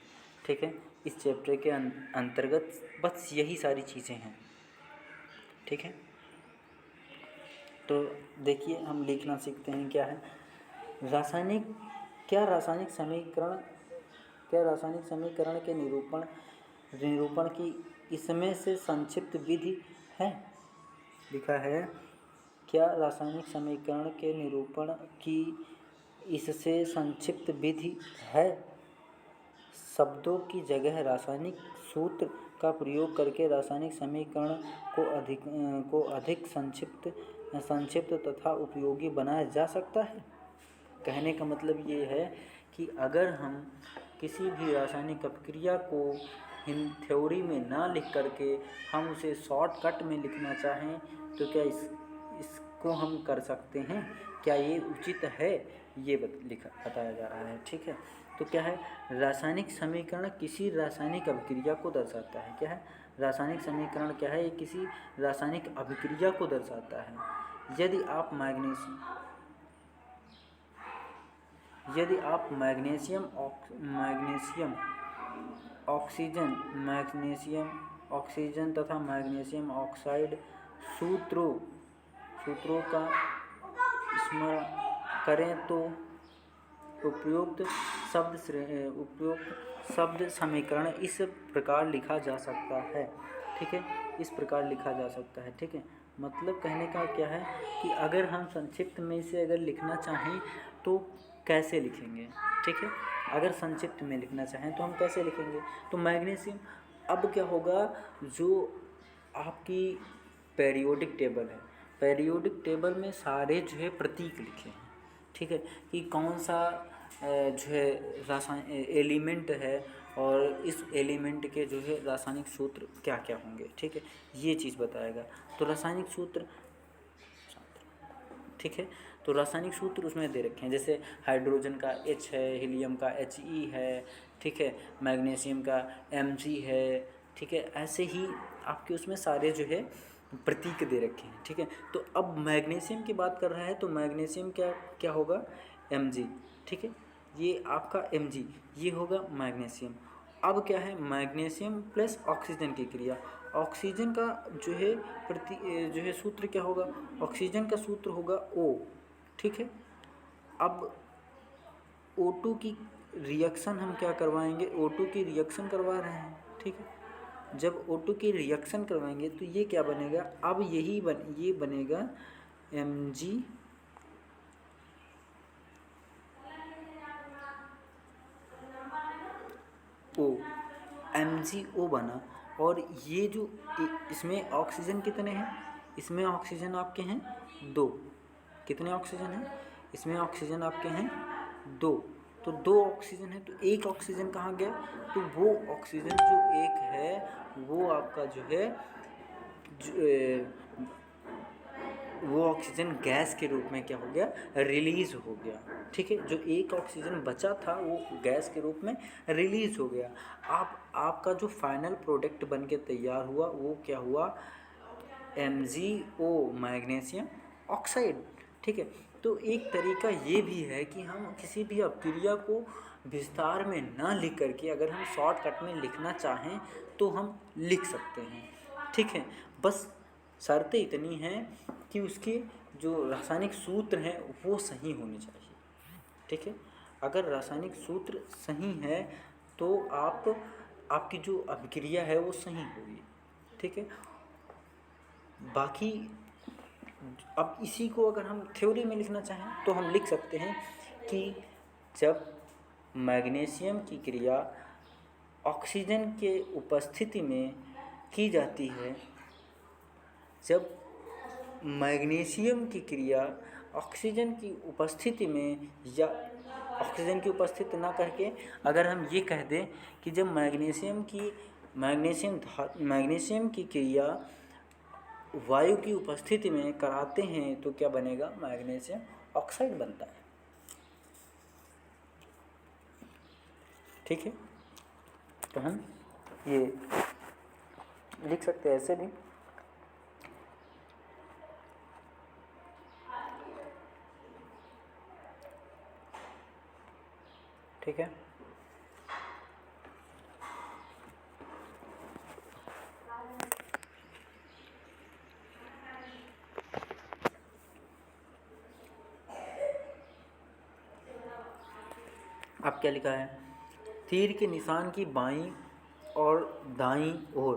Speaker 1: ठीक है। इस चैप्टर के अंतर्गत बस यही सारी चीज़ें हैं, ठीक है। तो देखिए हम लिखना सीखते हैं क्या है रासायनिक रासायनिक समीकरण के निरूपण की इसमें से संक्षिप्त विधि है। लिखा है क्या रासायनिक समीकरण के निरूपण की इससे संक्षिप्त विधि है। शब्दों की जगह रासायनिक सूत्र का प्रयोग करके रासायनिक समीकरण को अधिक संक्षिप्त तथा उपयोगी बनाया जा सकता है। कहने का मतलब ये है कि अगर हम किसी भी रासायनिक अभिक्रिया को थ्योरी में ना लिख करके हम उसे शॉर्टकट में लिखना चाहें तो क्या इसको हम कर सकते हैं, क्या ये उचित है, ये बताया जा रहा है, ठीक है। तो क्या है रासायनिक समीकरण किसी रासायनिक अभिक्रिया को दर्शाता है। क्या है रासायनिक समीकरण, क्या है ये किसी रासायनिक अभिक्रिया को दर्शाता है। यदि आप मैग्नीशियम ऑक्सीजन तथा मैग्नीशियम ऑक्साइड सूत्रों का स्मरण करें तो उपयुक्त शब्द समीकरण इस प्रकार लिखा जा सकता है, ठीक है। इस प्रकार लिखा जा सकता है, ठीक है। मतलब कहने का क्या है कि अगर हम संक्षिप्त में इसे अगर लिखना चाहें तो कैसे लिखेंगे, ठीक है। अगर संक्षिप्त में लिखना चाहें तो हम कैसे लिखेंगे, तो मैग्नीशियम, अब क्या होगा, जो आपकी पेरियोडिक टेबल है, पेरियोडिक टेबल में सारे जो है प्रतीक लिखे हैं, ठीक है, कि कौन सा जो है एलिमेंट है और इस एलिमेंट के जो है रासायनिक सूत्र क्या क्या होंगे, ठीक है, ये चीज़ बताएगा। तो रासायनिक सूत्र, ठीक है, तो रासायनिक सूत्र उसमें दे रखे हैं, जैसे हाइड्रोजन का H है, हीलियम का He है, ठीक है, मैग्नीशियम का Mg है, ठीक है। ऐसे ही आपके उसमें सारे जो है प्रतीक दे रखे हैं, ठीक है। तो अब मैग्नीशियम की बात कर रहा है तो मैग्नीशियम क्या होगा, Mg, ठीक है, ये आपका Mg ये होगा मैग्नीशियम। अब क्या है मैग्नीशियम प्लस ऑक्सीजन की क्रिया, ऑक्सीजन का जो है सूत्र क्या होगा, ऑक्सीजन का सूत्र होगा O, ठीक है। अब O2 की रिएक्शन हम क्या करवाएंगे, O2 की रिएक्शन करवा रहे हैं, ठीक है। जब O2 की रिएक्शन करवाएंगे तो ये क्या बनेगा, अब ये बनेगा MgO बना। और ये जो इसमें ऑक्सीजन कितने हैं, इसमें ऑक्सीजन आपके हैं 2, कितने ऑक्सीजन हैं, इसमें ऑक्सीजन आपके हैं 2, तो 2 ऑक्सीजन है, तो एक ऑक्सीजन कहाँ गया, तो वो ऑक्सीजन जो एक है वो आपका जो है वो ऑक्सीजन गैस के रूप में क्या हो गया, रिलीज़ हो गया, ठीक है। जो एक ऑक्सीजन बचा था वो गैस के रूप में रिलीज़ हो गया। आपका जो फाइनल प्रोडक्ट बन के तैयार हुआ वो क्या हुआ, MgO मैग्नीशियम ऑक्साइड, ठीक है। तो एक तरीका ये भी है कि हम किसी भी अभिक्रिया को विस्तार में ना लिख करके अगर हम शॉर्टकट में लिखना चाहें तो हम लिख सकते हैं, ठीक है। बस शर्त इतनी है कि उसके जो रासायनिक सूत्र हैं वो सही होने चाहिए, ठीक है। अगर रासायनिक सूत्र सही है तो आपकी जो अभिक्रिया है वो सही होगी, ठीक है। बाकी अब इसी को अगर हम थ्योरी में लिखना चाहें तो हम लिख सकते हैं कि जब मैग्नीशियम की क्रिया ऑक्सीजन के उपस्थिति में की जाती है, जब मैग्नीशियम की क्रिया ऑक्सीजन की उपस्थिति में, या ऑक्सीजन की उपस्थिति ना करके अगर हम ये कह दें कि जब मैग्नीशियम की क्रिया वायु की उपस्थिति में कराते हैं तो क्या बनेगा, मैग्नीशियम ऑक्साइड बनता है। ठीक है, तो हम ये लिख सकते हैं ऐसे भी। ठीक है, अब क्या लिखा है, तीर के निशान की बाईं और दाईं ओर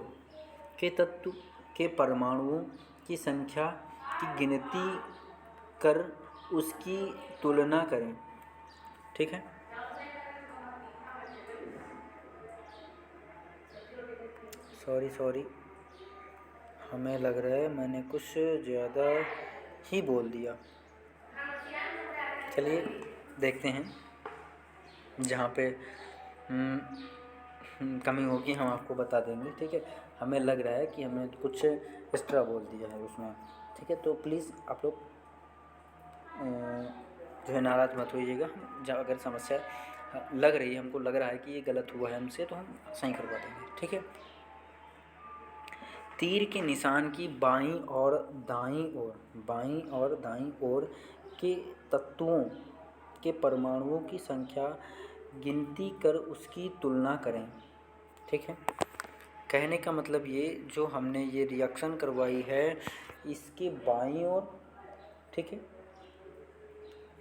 Speaker 1: के तत्व के परमाणुओं की संख्या की गिनती कर उसकी तुलना करें। ठीक है, सॉरी हमें लग रहा है मैंने कुछ ज़्यादा ही बोल दिया। चलिए देखते हैं, जहाँ पे कमी होगी हम आपको बता देंगे। ठीक है, हमें लग रहा है कि हमने कुछ एक्स्ट्रा बोल दिया है उसमें। ठीक है, तो प्लीज़ आप लोग जो है नाराज़ मत होइएगा। जब अगर समस्या लग रही है, हमको लग रहा है कि ये गलत हुआ है हमसे, तो हम सही करवा देंगे। ठीक है, तीर के निशान की बाईं और दाईं ओर के तत्वों के परमाणुओं की संख्या गिनती कर उसकी तुलना करें। ठीक है, कहने का मतलब ये जो हमने ये रिएक्शन करवाई है इसके बाईं ओर, ठीक है,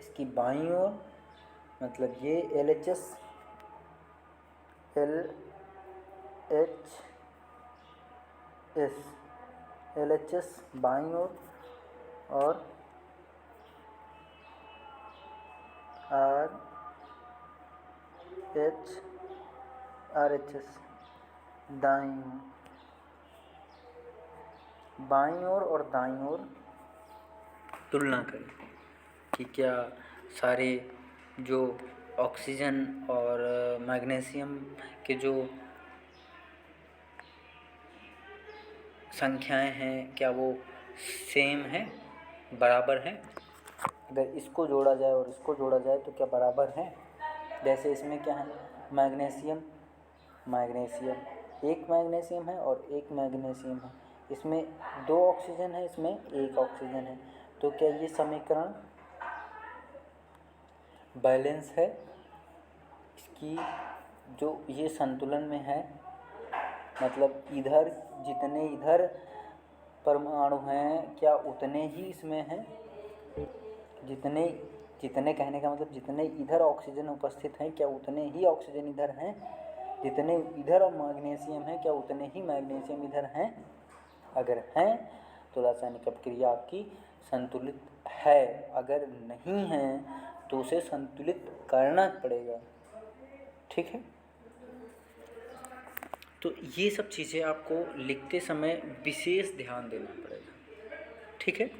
Speaker 1: इसकी बाईं ओर मतलब ये LHS बाईं ओर और RHS दाईं ओर, बाईं ओर और दाईं ओर तुलना करें कि क्या सारे जो ऑक्सीजन और मैग्नीशियम के जो संख्याएं हैं क्या वो सेम है, बराबर हैं। अगर इसको जोड़ा जाए और इसको जोड़ा जाए तो क्या बराबर हैं। जैसे इसमें क्या है, मैग्नीशियम एक मैग्नीशियम है और एक मैग्नीशियम है, इसमें 2 ऑक्सीजन है, इसमें 1 ऑक्सीजन है, तो क्या ये समीकरण बैलेंस है, इसकी जो ये संतुलन में है, मतलब इधर जितने इधर परमाणु हैं क्या उतने ही इसमें हैं, जितने कहने का मतलब जितने इधर ऑक्सीजन उपस्थित हैं क्या उतने ही ऑक्सीजन इधर हैं, जितने इधर मैग्नीशियम है क्या उतने ही मैग्नीशियम इधर हैं। अगर हैं तो रासायनिक अपक्रिया आपकी संतुलित है, अगर नहीं है तो उसे संतुलित करना पड़ेगा। ठीक है, तो ये सब चीज़ें आपको लिखते समय विशेष ध्यान देना पड़ेगा। ठीक है,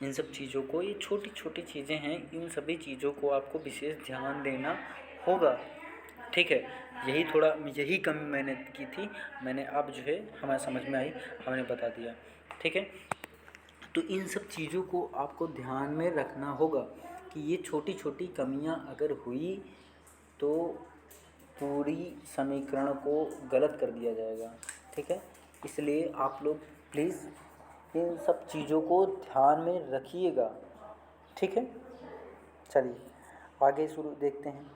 Speaker 1: इन सब चीज़ों को, ये छोटी छोटी चीज़ें हैं, इन सभी चीज़ों को आपको विशेष ध्यान देना होगा। ठीक है, यही कमी मैंने की थी, मैंने अब जो है हमें समझ में आई, हमने बता दिया। ठीक है, तो इन सब चीज़ों को आपको ध्यान में रखना होगा कि ये छोटी छोटी कमियां अगर हुई तो पूरी समीकरण को गलत कर दिया जाएगा। ठीक है, इसलिए आप लोग प्लीज़ इन सब चीज़ों को ध्यान में रखिएगा। ठीक है, चलिए आगे शुरू देखते हैं।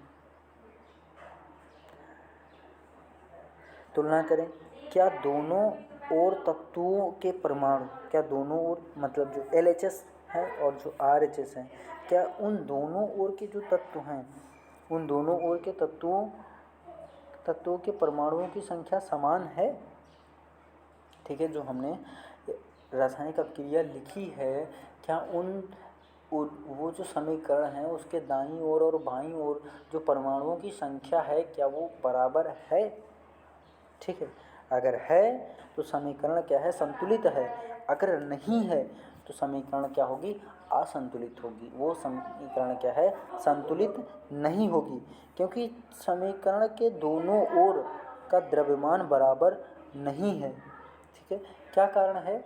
Speaker 1: तुलना करें, क्या दोनों ओर तत्वों के परमाणु, क्या दोनों ओर मतलब जो LHS है और जो RHS है, क्या उन दोनों ओर के जो तत्व हैं, उन दोनों ओर के तत्वों के परमाणुओं की संख्या समान है। ठीक है, जो हमने रासायनिक अपक्रिया लिखी है क्या वो जो समीकरण है उसके दाईं ओर और बाईं ओर जो परमाणुओं की संख्या है क्या वो बराबर है। ठीक है, अगर है तो समीकरण क्या है, संतुलित है, अगर नहीं है तो समीकरण क्या होगी, असंतुलित होगी। वो समीकरण क्या है, संतुलित नहीं होगी, क्योंकि समीकरण के दोनों ओर का द्रव्यमान बराबर नहीं है। ठीक है। क्या कारण है?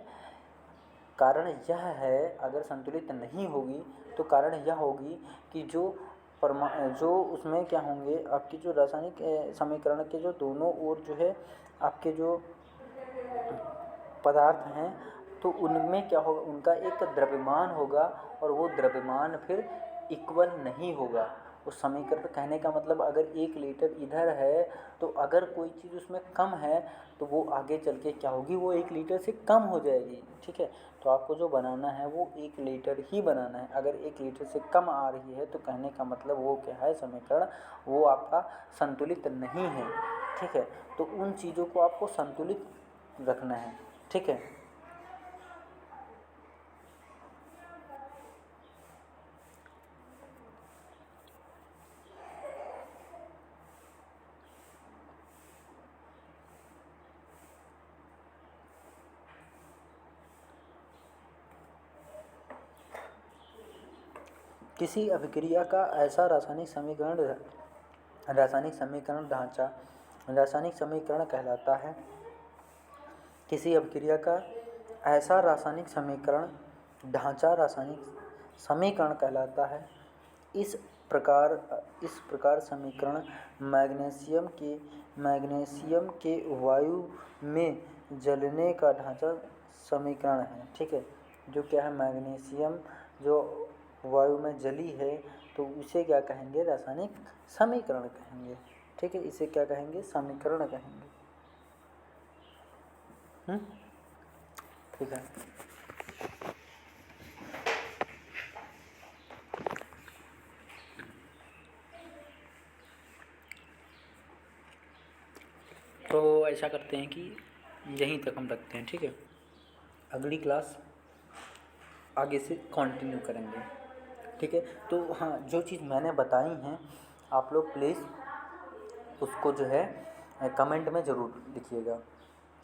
Speaker 1: कारण यह है, अगर संतुलित नहीं होगी तो कारण यह होगी कि जो उसमें क्या होंगे, आपकी जो रासायनिक समीकरण के जो दोनों ओर जो है आपके जो पदार्थ हैं, तो उनमें क्या होगा, उनका एक द्रव्यमान होगा और वो द्रव्यमान फिर इक्वल नहीं होगा। उस समीकरण, कहने का मतलब अगर 1 लीटर इधर है तो अगर कोई चीज़ उसमें कम है तो वो आगे चल के क्या होगी, वो 1 लीटर से कम हो जाएगी। ठीक है, तो आपको जो बनाना है वो 1 लीटर ही बनाना है। अगर 1 लीटर से कम आ रही है तो कहने का मतलब वो क्या है, समीकरण वो आपका संतुलित नहीं है। ठीक है, तो उन चीज़ों को आपको संतुलित रखना है। ठीक है, किसी अभिक्रिया का ऐसा रासायनिक समीकरण कहलाता है। किसी अभिक्रिया का ऐसा रासायनिक समीकरण कहलाता है। इस प्रकार समीकरण मैग्नीशियम के वायु में जलने का ढांचा समीकरण है। ठीक है, जो क्या है, मैग्नीशियम जो वायु में जली है तो उसे क्या कहेंगे, रासायनिक समीकरण कहेंगे। ठीक है, इसे क्या कहेंगे, समीकरण कहेंगे। ठीक है, तो ऐसा करते हैं कि यहीं तक हम रखते हैं। ठीक है, अगली क्लास आगे से कंटिन्यू करेंगे। ठीक है, तो हाँ, जो चीज़ मैंने बताई हैं आप लोग प्लीज़ उसको जो है कमेंट में ज़रूर लिखिएगा।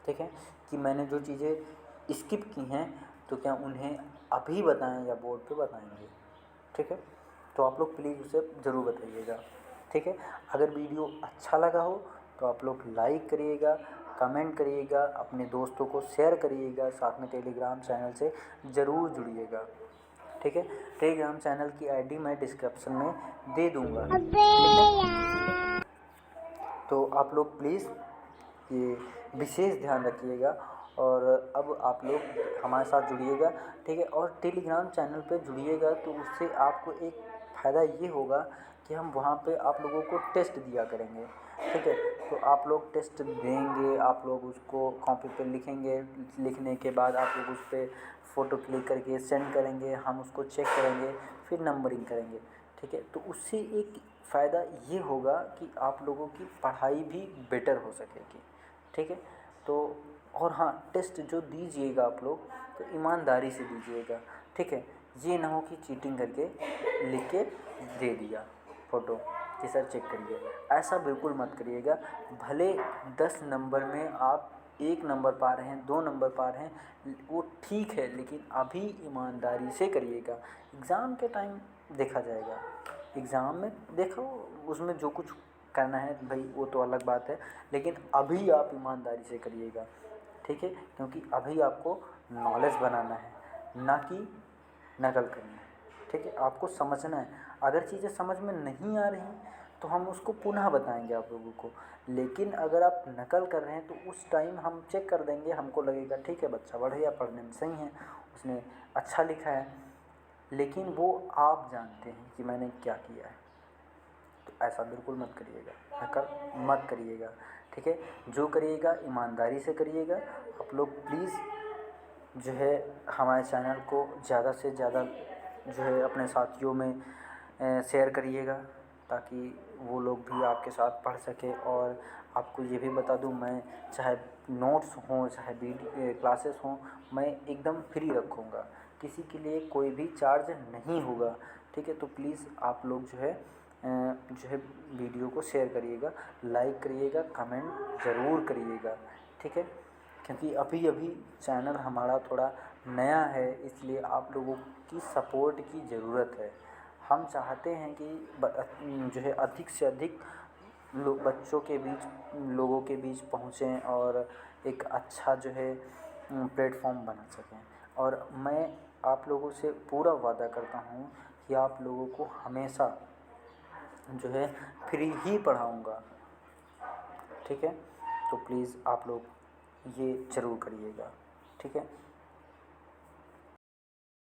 Speaker 1: ठीक है, कि मैंने जो चीज़ें स्किप की हैं तो क्या उन्हें अभी बताएं या बोर्ड पे बताएंगे। ठीक है, तो आप लोग प्लीज़ उसे ज़रूर बताइएगा। ठीक है, अगर वीडियो अच्छा लगा हो तो आप लोग लाइक करिएगा, कमेंट करिएगा, अपने दोस्तों को शेयर करिएगा, साथ में टेलीग्राम चैनल से ज़रूर जुड़िएगा। ठीक है, टेलीग्राम चैनल की आईडी मैं डिस्क्रिप्शन में दे दूँगा। ठीक है, तो आप लोग प्लीज़ ये विशेष ध्यान रखिएगा और अब आप लोग हमारे साथ जुड़िएगा। ठीक है, और टेलीग्राम चैनल पे जुड़िएगा तो उससे आपको एक फ़ायदा ये होगा कि हम वहाँ पे आप लोगों को टेस्ट दिया करेंगे। ठीक है, तो आप लोग टेस्ट देंगे, आप लोग उसको कॉपी पे लिखेंगे, लिखने के बाद आप लोग उस पर फ़ोटो क्लिक करके सेंड करेंगे, हम उसको चेक करेंगे, फिर नंबरिंग करेंगे। ठीक है, तो उससे एक फ़ायदा ये होगा कि आप लोगों की पढ़ाई भी बेटर हो सकेगी। ठीक है, तो और हाँ, टेस्ट जो दीजिएगा आप लोग तो ईमानदारी से दीजिएगा। ठीक है, ये ना हो कि चीटिंग करके लिख के दे दिया फ़ोटो कि सर चेक करिए, ऐसा बिल्कुल मत करिएगा। भले 10 नंबर में आप 1 नंबर पा रहे हैं, 2 नंबर पा रहे हैं, वो ठीक है, लेकिन अभी ईमानदारी से करिएगा। एग्ज़ाम के टाइम देखा जाएगा, एग्ज़ाम में देखो उसमें जो कुछ करना है भाई वो तो अलग बात है, लेकिन अभी आप ईमानदारी से करिएगा। ठीक है, क्योंकि अभी आपको नॉलेज बनाना है, ना कि नकल करनी है। ठीक है, आपको समझना है। अगर चीज़ें समझ में नहीं आ रही तो हम उसको पुनः बताएंगे आप लोगों को, लेकिन अगर आप नकल कर रहे हैं तो उस टाइम हम चेक कर देंगे, हमको लगेगा ठीक है बच्चा बढ़िया पढ़ने में सही है, उसने अच्छा लिखा है, लेकिन वो आप जानते हैं कि मैंने क्या किया है। तो ऐसा बिल्कुल मत करिएगा, नकल मत करिएगा। ठीक है, जो करिएगा ईमानदारी से करिएगा। आप लोग प्लीज़ जो है हमारे चैनल को ज़्यादा से ज़्यादा जो है अपने साथियों में शेयर करिएगा, ताकि वो लोग भी आपके साथ पढ़ सकें। और आपको ये भी बता दूं, मैं चाहे नोट्स हों चाहे वीडियो क्लासेस हों, मैं एकदम फ्री रखूँगा, किसी के लिए कोई भी चार्ज नहीं होगा। ठीक है, तो प्लीज़ आप लोग जो है वीडियो को शेयर करिएगा, लाइक करिएगा, कमेंट ज़रूर करिएगा। ठीक है, क्योंकि अभी अभी चैनल हमारा थोड़ा नया है, इसलिए आप लोगों की सपोर्ट की ज़रूरत है। हम चाहते हैं कि जो है अधिक से अधिक लोगों के बीच पहुँचें और एक अच्छा जो है
Speaker 2: प्लेटफॉर्म बना सकें। और मैं आप लोगों से पूरा वादा करता हूँ कि आप लोगों को हमेशा जो है फ्री ही पढ़ाऊँगा, ठीक है। तो प्लीज़ आप लोग ये ज़रूर करिएगा, ठीक है।